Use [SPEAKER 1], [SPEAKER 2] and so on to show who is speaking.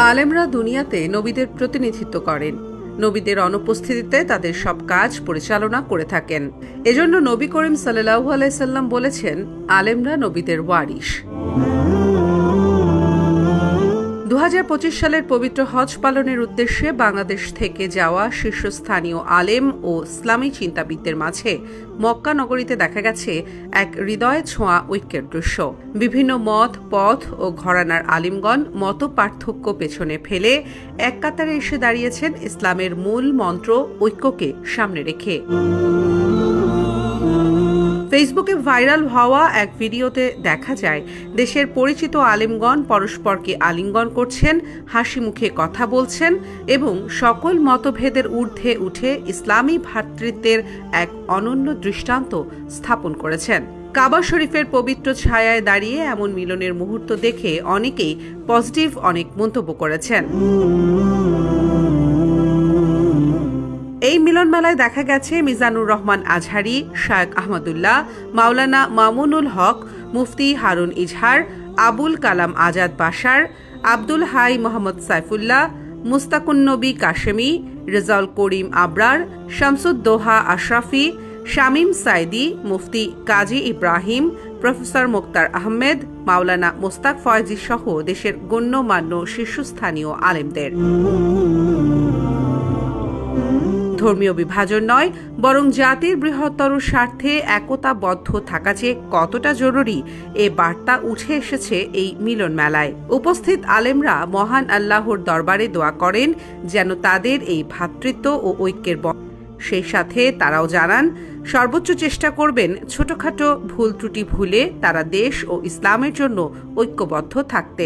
[SPEAKER 1] আলেমরা দুনিয়াতে নবীদের প্রতিনিধিত্ব করেন। নবীদের অনুপস্থিতিতে তাদের সব কাজ পরিচালনা করে থাকেন। এজন্য নবী করিম সাল্লাল্লাহু আলাইহি সাল্লাম বলেছেন, আলেমরা নবীদের ওয়ারিশ। 2025 সালের পবিত্র হজ পালনের উদ্দেশ্যে বাংলাদেশ থেকে যাওয়া শীর্ষস্থানীয় আলেম ও ইসলামী চিন্তাবিদদের মাঝে মক্কা নগরীতে দেখা গেছে এক হৃদয় ছোঁয়া ঐক্যের দৃশ্য। বিভিন্ন মত, পথ ও ঘরানার আলিমগণ মত পার্থক্য পেছনে ফেলে এক কাতারে এসে দাঁড়িয়েছেন ইসলামের মূল মন্ত্র ঐক্যকে সামনে রেখে। ফেসবুকে ভাইরাল হওয়া এক ভিডিওতে দেখা যায় দেশের পরিচিত আলেমগণ পরস্পরকে আলিঙ্গন করছেন, হাসি মুখে কথা বলছেন এবং সকল মতভেদের ঊর্ধ্বে উঠে ইসলামী ভ্রাতৃত্বের এক অনন্য দৃষ্টান্ত স্থাপন করেছেন। কাবা শরীফের পবিত্র ছায়ায় দাঁড়িয়ে এমন মিলনের মুহূর্ত দেখে অনেকেই পজিটিভ অনেক মন্তব্য করেছেন। এই মিলন মেলায় দেখা গেছে মিজানুর রহমান আজহারি, শায়েখ আহমদুল্লাহ, মাওলানা মামুনুল হক, মুফতি হারুন ইজহার, আবুল কালাম আজাদ বাশার, আব্দুল হাই মোহাম্মদ সাইফুল্লাহ, মুস্তাকুন্নবী কাশেমি, রেজাউল করিম আবরার, শামসুদ্দোহা আশরাফি, শামীম সাইদি, মুফতি কাজী ইব্রাহিম, প্রফেসর মোক্তার আহমেদ, মাওলানা মোস্তাক ফয়েজি সহ দেশের গণ্যমান্য শীর্ষস্থানীয় আলেমদের। ধর্মীয় বিভাজন নয়, বরং জাতির বৃহত্তর স্বার্থে একতাবদ্ধ থাকা যে কতটা জরুরি এ বার্তা উঠে এসেছে এই মিলন মেলায়। উপস্থিত আলেমরা মহান আল্লাহর দরবারে দোয়া করেন যেন তাদের এই ভ্রাতৃত্ব ও ঐক্যের সেই সাথে তারাও জানান সর্বোচ্চ চেষ্টা করবেন ছোটখাটো ভুল ত্রুটি ভুলে তারা দেশ ও ইসলামের জন্য ঐক্যবদ্ধ থাকতে।